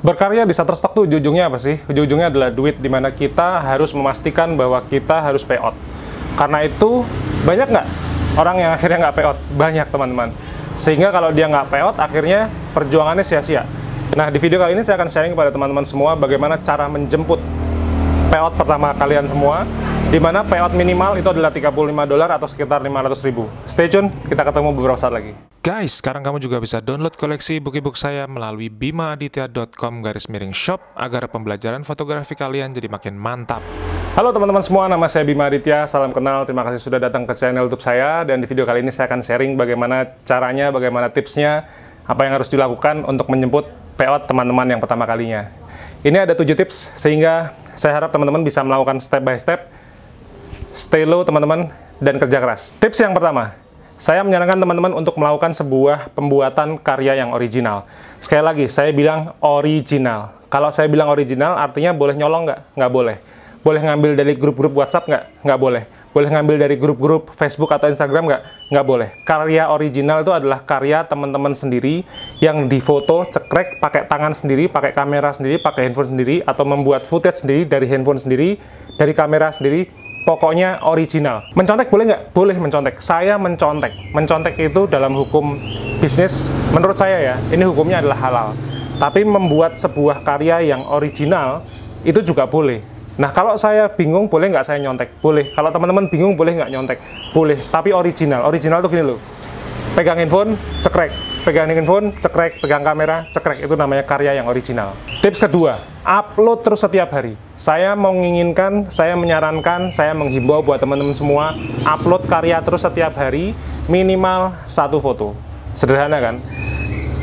Berkarya di Shutterstock tuh ujung-ujungnya apa sih? Ujung-ujungnya adalah duit, dimana kita harus memastikan bahwa kita harus payout. Karena itu, banyak nggak orang yang akhirnya nggak payout? Banyak, teman-teman. Sehingga kalau dia nggak payout, akhirnya perjuangannya sia-sia. Nah, di video kali ini saya akan sharing kepada teman-teman semua bagaimana cara menjemput payout pertama kalian semua, di mana payout minimal itu adalah $35 atau sekitar 500.000. Stay tune, kita ketemu beberapa saat lagi. Guys, sekarang kamu juga bisa download koleksi buku-buku saya melalui bimaaditya.com/shop agar pembelajaran fotografi kalian jadi makin mantap. Halo teman-teman semua, nama saya Bima Aditya, salam kenal, terima kasih sudah datang ke channel YouTube saya, dan di video kali ini saya akan sharing bagaimana caranya, bagaimana tipsnya, apa yang harus dilakukan untuk menjemput payout teman-teman yang pertama kalinya. Ini ada 7 tips, sehingga saya harap teman-teman bisa melakukan step by step, stay low teman-teman, dan kerja keras. Tips yang pertama, saya menyarankan teman-teman untuk melakukan sebuah pembuatan karya yang original. Sekali lagi, saya bilang original. Kalau saya bilang original, artinya boleh nyolong nggak? Nggak boleh. Boleh ngambil dari grup-grup WhatsApp nggak? Nggak boleh. Boleh ngambil dari grup-grup Facebook atau Instagram nggak? Nggak boleh. Karya original itu adalah karya teman-teman sendiri yang difoto, cekrek, pakai tangan sendiri, pakai kamera sendiri, pakai handphone sendiri, atau membuat footage sendiri dari handphone sendiri, dari kamera sendiri. Pokoknya original. Mencontek boleh nggak? Boleh mencontek. Saya mencontek. Mencontek itu dalam hukum bisnis, menurut saya ya, ini hukumnya adalah halal. Tapi membuat sebuah karya yang original, itu juga boleh. Nah, kalau saya bingung, boleh nggak saya nyontek? Boleh. Kalau teman-teman bingung, boleh nggak nyontek? Boleh. Tapi original. Original tuh gini loh. Pegang handphone, cekrek. Pegang handphone, cekrek. Pegang kamera, cekrek. Itu namanya karya yang original. Tips kedua, upload terus setiap hari. Saya menginginkan, saya menyarankan, saya menghimbau buat teman-teman semua, upload karya terus setiap hari, minimal 1 foto. Sederhana kan?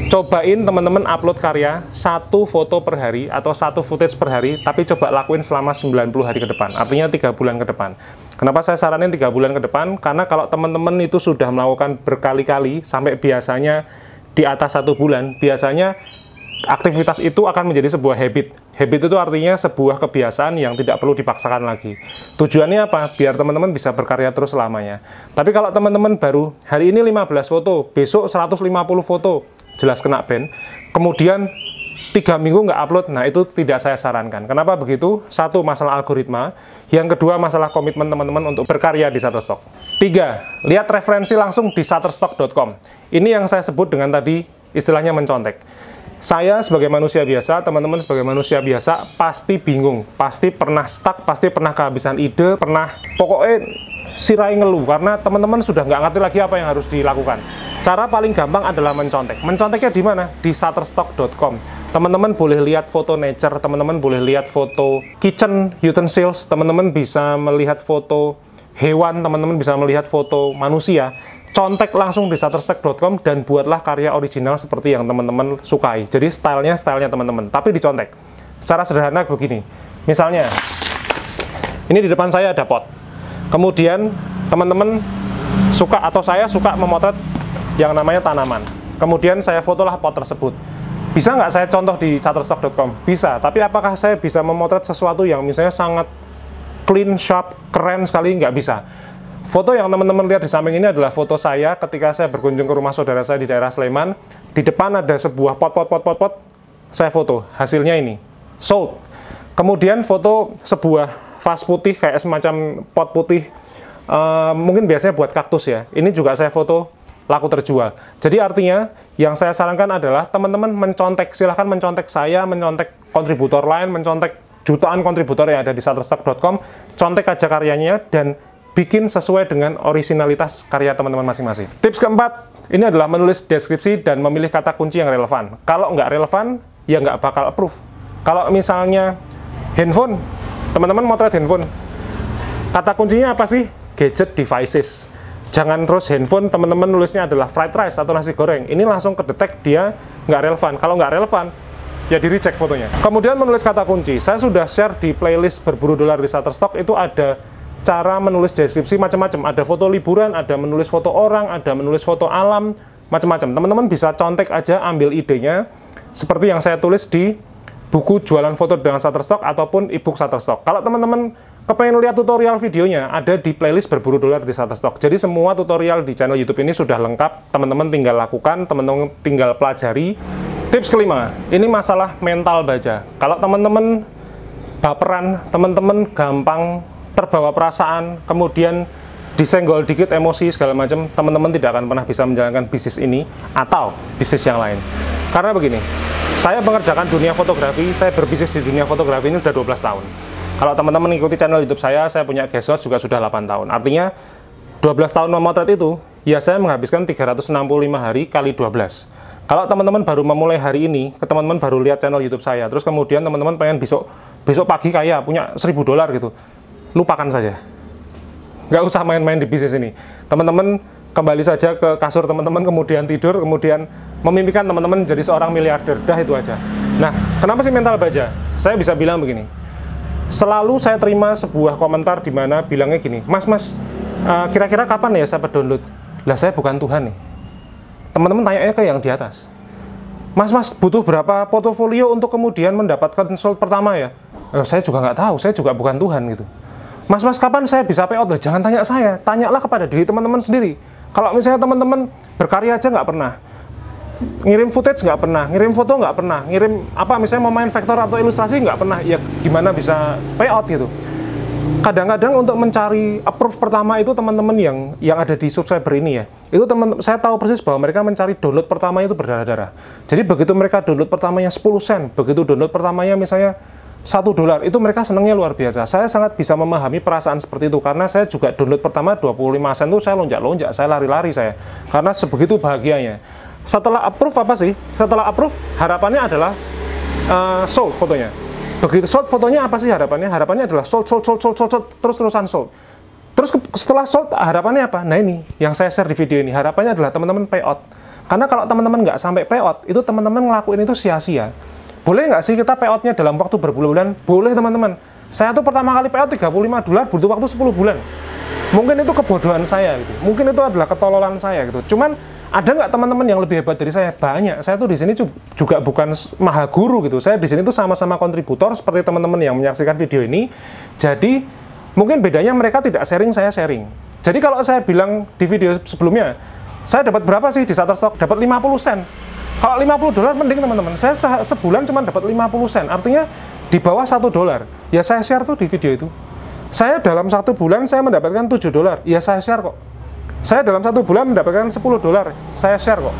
Cobain teman-teman upload karya 1 foto per hari atau 1 footage per hari, tapi coba lakuin selama 90 hari ke depan, artinya 3 bulan ke depan. Kenapa saya saranin 3 bulan ke depan? Karena kalau teman-teman itu sudah melakukan berkali-kali, sampai biasanya di atas 1 bulan, biasanya aktivitas itu akan menjadi sebuah habit. Habit itu artinya sebuah kebiasaan yang tidak perlu dipaksakan lagi. Tujuannya apa? Biar teman-teman bisa berkarya terus selamanya. Tapi kalau teman-teman baru, hari ini 15 foto, besok 150 foto, jelas kena ban. Kemudian 3 minggu nggak upload, nah itu tidak saya sarankan. Kenapa begitu? 1, masalah algoritma. Yang kedua, masalah komitmen teman-teman untuk berkarya di Shutterstock. 3, lihat referensi langsung di shutterstock.com. Ini yang saya sebut dengan tadi istilahnya mencontek. Saya sebagai manusia biasa, teman-teman sebagai manusia biasa, pasti bingung, pasti pernah stuck, pasti pernah kehabisan ide, pernah pokoknya sirai ngeluh, karena teman-teman sudah nggak ngerti lagi apa yang harus dilakukan. Cara paling gampang adalah mencontek. Menconteknya di mana? Di shutterstock.com. Teman-teman boleh lihat foto nature, teman-teman boleh lihat foto kitchen utensils, teman-teman bisa melihat foto hewan, teman-teman bisa melihat foto manusia. Contek langsung di shutterstock.com dan buatlah karya original seperti yang teman-teman sukai. Jadi stylenya teman-teman, tapi dicontek. Secara sederhana begini. Misalnya, ini di depan saya ada pot. Kemudian teman-teman suka atau saya suka memotret yang namanya tanaman. Kemudian saya fotolah pot tersebut. Bisa nggak saya contoh di shutterstock.com? Bisa, tapi apakah saya bisa memotret sesuatu yang misalnya sangat clean, sharp, keren sekali? Nggak bisa. Foto yang teman-teman lihat di samping ini adalah foto saya ketika saya berkunjung ke rumah saudara saya di daerah Sleman. Di depan ada sebuah pot, saya foto. Hasilnya ini, sold. Kemudian foto sebuah vas putih, kayak semacam pot putih, mungkin biasanya buat kaktus ya. Ini juga saya foto, laku terjual. Jadi artinya, yang saya sarankan adalah teman-teman mencontek. Silahkan mencontek saya, mencontek kontributor lain, mencontek jutaan kontributor yang ada di shutterstock.com. Contek aja karyanya, dan bikin sesuai dengan originalitas karya teman-teman masing-masing. Tips keempat, ini adalah menulis deskripsi dan memilih kata kunci yang relevan. Kalau nggak relevan, ya nggak bakal approve. Kalau misalnya handphone, teman-teman motret handphone, kata kuncinya apa sih? Gadget devices. Jangan terus handphone, teman-teman nulisnya adalah fried rice atau nasi goreng. Ini langsung kedetek dia nggak relevan. Kalau nggak relevan, ya di reject fotonya. Kemudian menulis kata kunci. Saya sudah share di playlist berburu dolar di Shutterstock, itu ada cara menulis deskripsi macam-macam. Ada foto liburan, ada menulis foto orang, ada menulis foto alam, macam-macam. Teman-teman bisa contek aja, ambil idenya, seperti yang saya tulis di buku jualan foto dengan Shutterstock ataupun ebook Shutterstock. Kalau teman-teman kepengen lihat tutorial videonya, ada di playlist berburu dolar di Shutterstock. Jadi semua tutorial di channel YouTube ini sudah lengkap, teman-teman tinggal lakukan, teman-teman tinggal pelajari, Tips kelima, ini masalah mental baja. Kalau teman-teman baperan, teman-teman gampang terbawa perasaan, kemudian disenggol dikit emosi segala macam, teman-teman tidak akan pernah bisa menjalankan bisnis ini atau bisnis yang lain. Karena begini, saya mengerjakan dunia fotografi, saya berbisnis di dunia fotografi ini sudah 12 tahun. Kalau teman-teman mengikuti channel YouTube saya punya Guest juga sudah 8 tahun. Artinya 12 tahun memotret itu, ya saya menghabiskan 365 hari kali 12. Kalau teman-teman baru memulai hari ini, teman-teman baru lihat channel YouTube saya, terus kemudian teman-teman pengen besok pagi kaya, punya $1000 gitu, lupakan saja. Nggak usah main-main di bisnis ini. Teman-teman kembali saja ke kasur teman-teman, kemudian tidur, kemudian memimpikan teman-teman jadi seorang miliarder. Dah, itu aja. Nah, kenapa sih mental baja? Saya bisa bilang begini. Selalu saya terima sebuah komentar di mana bilangnya gini, Mas, kira-kira kapan ya saya download? Lah, saya bukan Tuhan nih. Teman-teman tanya ke yang di atas. Mas, butuh berapa portofolio untuk kemudian mendapatkan sold pertama ya? Saya juga nggak tahu, saya juga bukan Tuhan gitu. Mas, kapan saya bisa payout? Jangan tanya saya, tanyalah kepada diri teman-teman sendiri. Kalau misalnya teman-teman berkarya aja nggak pernah, ngirim footage nggak pernah, ngirim foto nggak pernah, ngirim apa misalnya mau main vektor atau ilustrasi nggak pernah, ya gimana bisa payout gitu? Kadang-kadang untuk mencari approve pertama itu teman-teman yang ada di subscriber ini ya, itu saya tahu persis bahwa mereka mencari download pertama itu berdarah-darah. Jadi begitu mereka download pertamanya 10 sen, begitu download pertamanya misalnya $1, itu mereka senangnya luar biasa. Saya sangat bisa memahami perasaan seperti itu, karena saya juga download pertama 25 sen itu saya lonjak-lonjak, saya lari-lari saya, karena sebegitu bahagianya. Setelah approve apa sih? Setelah approve harapannya adalah sold fotonya. Begitu sold fotonya apa sih harapannya? Harapannya adalah sold, terus-terusan sold. Terus setelah sold harapannya apa? Nah, ini yang saya share di video ini. Harapannya adalah teman-teman payout. Karena kalau teman-teman nggak sampai payout, itu teman-teman ngelakuin itu sia-sia. Boleh nggak sih kita payoutnya dalam waktu berbulan-bulan? Boleh, teman-teman. Saya tuh pertama kali payout $35, butuh waktu 10 bulan. Mungkin itu kebodohan saya gitu. Mungkin itu adalah ketololan saya gitu. Cuman ada nggak teman-teman yang lebih hebat dari saya? Banyak. Saya tuh di sini juga bukan maha guru gitu. Saya di sini tuh sama-sama kontributor seperti teman-teman yang menyaksikan video ini. Jadi mungkin bedanya mereka tidak sharing, saya sharing. Jadi kalau saya bilang di video sebelumnya, saya dapat berapa sih di Shutterstock? Dapat 50 sen. Kalau $50 mending teman-teman. Saya sebulan cuma dapat 50 sen. Artinya di bawah $1. Ya saya share tuh di video itu. Saya dalam 1 bulan saya mendapatkan $7. Ya saya share kok. Saya dalam 1 bulan mendapatkan $10, saya share kok.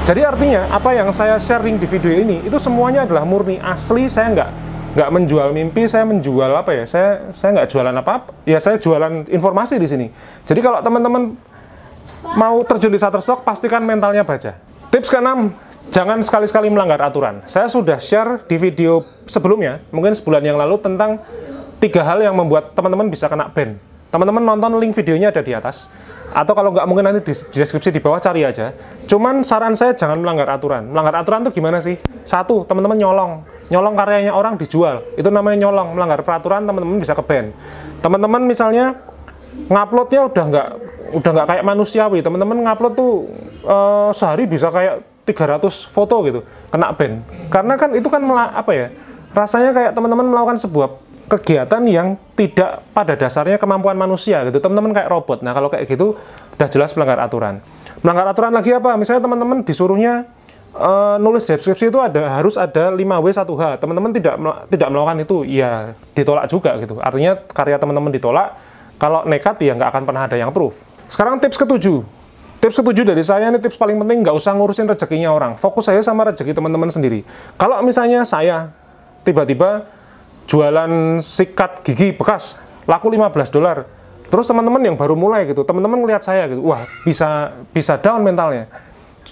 Jadi artinya apa yang saya sharing di video ini itu semuanya adalah murni asli. Saya nggak menjual mimpi, saya menjual apa ya? Saya nggak jualan apa-apa. Ya saya jualan informasi di sini. Jadi kalau teman-teman mau terjun di Shutterstock, pastikan mentalnya baja. Tips ke-6, jangan sekali-sekali melanggar aturan. Saya sudah share di video sebelumnya, mungkin sebulan yang lalu, tentang 3 hal yang membuat teman-teman bisa kena ban. Teman-teman nonton, link videonya ada di atas. Atau kalau nggak, mungkin nanti di deskripsi di bawah, cari aja. Cuman saran saya jangan melanggar aturan. Melanggar aturan tuh gimana sih? 1, teman-teman nyolong karyanya orang dijual. Itu namanya nyolong. Melanggar peraturan, teman-teman bisa ke-ban. Teman-teman misalnya nguploadnya udah nggak kayak manusiawi. Teman-teman ngupload tuh sehari bisa kayak 300 foto gitu, kena ban. Karena kan itu kan apa ya? Rasanya kayak teman-teman melakukan sebuah kegiatan yang tidak pada dasarnya kemampuan manusia gitu, teman-teman kayak robot. Nah, kalau kayak gitu udah jelas melanggar aturan. Melanggar aturan lagi apa? Misalnya teman-teman disuruhnya nulis deskripsi itu harus ada 5W 1H. Teman-teman tidak melakukan itu, ya ditolak juga gitu. Artinya karya teman-teman ditolak. Kalau nekat ya nggak akan pernah ada yang approve. Sekarang tips ke-7. Tips ke-7 dari saya, ini tips paling penting, nggak usah ngurusin rezekinya orang. Fokus saya sama rezeki teman-teman sendiri. Kalau misalnya saya tiba-tiba jualan sikat gigi bekas laku $15, terus teman-teman yang baru mulai gitu, teman-teman ngelihat saya gitu, wah bisa down mentalnya.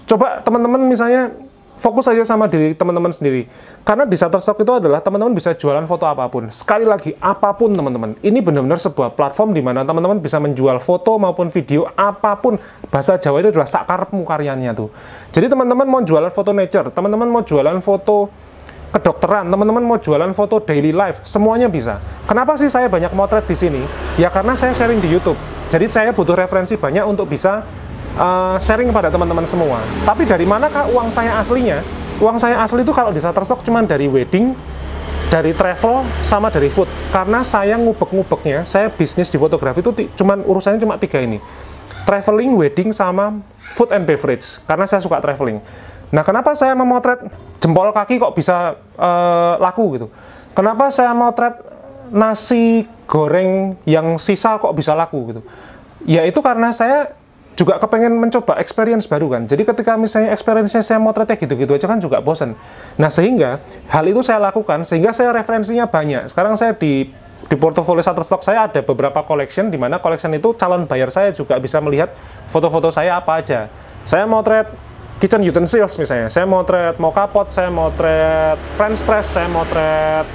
Coba teman-teman misalnya fokus aja sama diri teman-teman sendiri, karena di Shutterstock itu adalah teman-teman bisa jualan foto apapun. Sekali lagi, apapun teman-teman. Ini benar-benar sebuah platform di mana teman-teman bisa menjual foto maupun video apapun. Bahasa Jawa itu adalah sakarepmu karyanya tuh. Jadi teman-teman mau jualan foto nature, teman-teman mau jualan foto kedokteran, teman-teman mau jualan foto daily life, semuanya bisa. Kenapa sih saya banyak motret di sini? Ya karena saya sharing di YouTube. Jadi saya butuh referensi banyak untuk bisa sharing kepada teman-teman semua. Tapi dari manakah uang saya aslinya? Uang saya asli itu kalau di Shutterstock cuma dari wedding, dari travel, sama dari food. Karena saya ngubek-ngubeknya, saya bisnis di fotografi itu urusannya cuma 3 ini. Traveling, wedding, sama food and beverage. Karena saya suka traveling. Nah, kenapa saya memotret jempol kaki kok bisa laku gitu? Kenapa saya motret nasi goreng yang sisa kok bisa laku gitu? Ya itu karena saya juga kepengen mencoba experience baru kan. Jadi ketika misalnya experience-nya saya motretnya gitu-gitu aja kan juga bosen. Nah, sehingga hal itu saya lakukan, sehingga saya referensinya banyak. Sekarang saya di portofolio Shutterstock saya ada beberapa collection, di mana collection itu calon buyer saya juga bisa melihat foto-foto saya apa aja. Saya motret kitchen utensils misalnya, saya motret mocha pot, saya motret French press, saya motret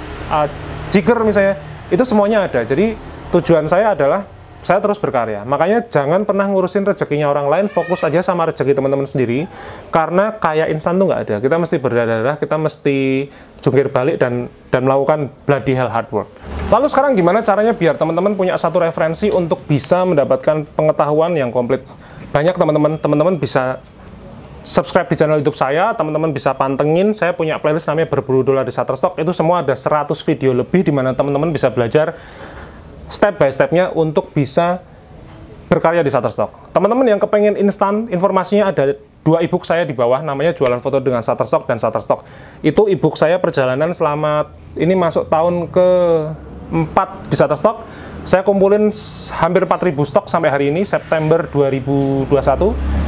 jigger misalnya, itu semuanya ada. Jadi tujuan saya adalah saya terus berkarya. Makanya jangan pernah ngurusin rezekinya orang lain, fokus aja sama rezeki teman-teman sendiri, karena kaya instan tuh nggak ada. Kita mesti berdarah-darah, kita mesti jungkir balik dan melakukan bloody hell hard work. Lalu sekarang gimana caranya biar teman-teman punya satu referensi untuk bisa mendapatkan pengetahuan yang komplit? Banyak teman-teman bisa subscribe di channel YouTube saya, teman-teman bisa pantengin, saya punya playlist namanya Berburu Dolar di Shutterstock, itu semua ada 100 video lebih di mana teman-teman bisa belajar step by step-nya untuk bisa berkarya di Shutterstock. Teman-teman yang kepengen instan, informasinya ada 2 ebook saya di bawah, namanya Jualan Foto dengan Shutterstock dan Shutterstock. Itu ebook saya perjalanan selama, ini masuk tahun ke-4 di Shutterstock. Saya kumpulin hampir 4.000 stok sampai hari ini, September 2021.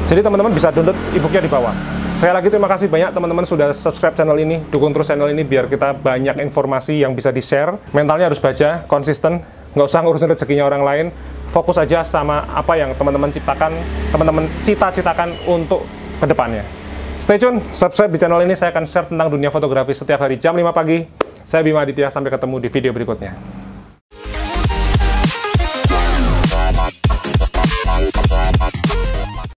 Jadi teman-teman bisa download e-booknya di bawah. Sekali lagi terima kasih banyak teman-teman sudah subscribe channel ini, dukung terus channel ini biar kita banyak informasi yang bisa di-share. Mentalnya harus baja, konsisten, nggak usah ngurusin rezekinya orang lain, fokus aja sama apa yang teman-teman ciptakan, teman-teman cita-citakan untuk kedepannya. Stay tune, subscribe di channel ini, saya akan share tentang dunia fotografi setiap hari jam 5 pagi. Saya Bima Aditya, sampai ketemu di video berikutnya.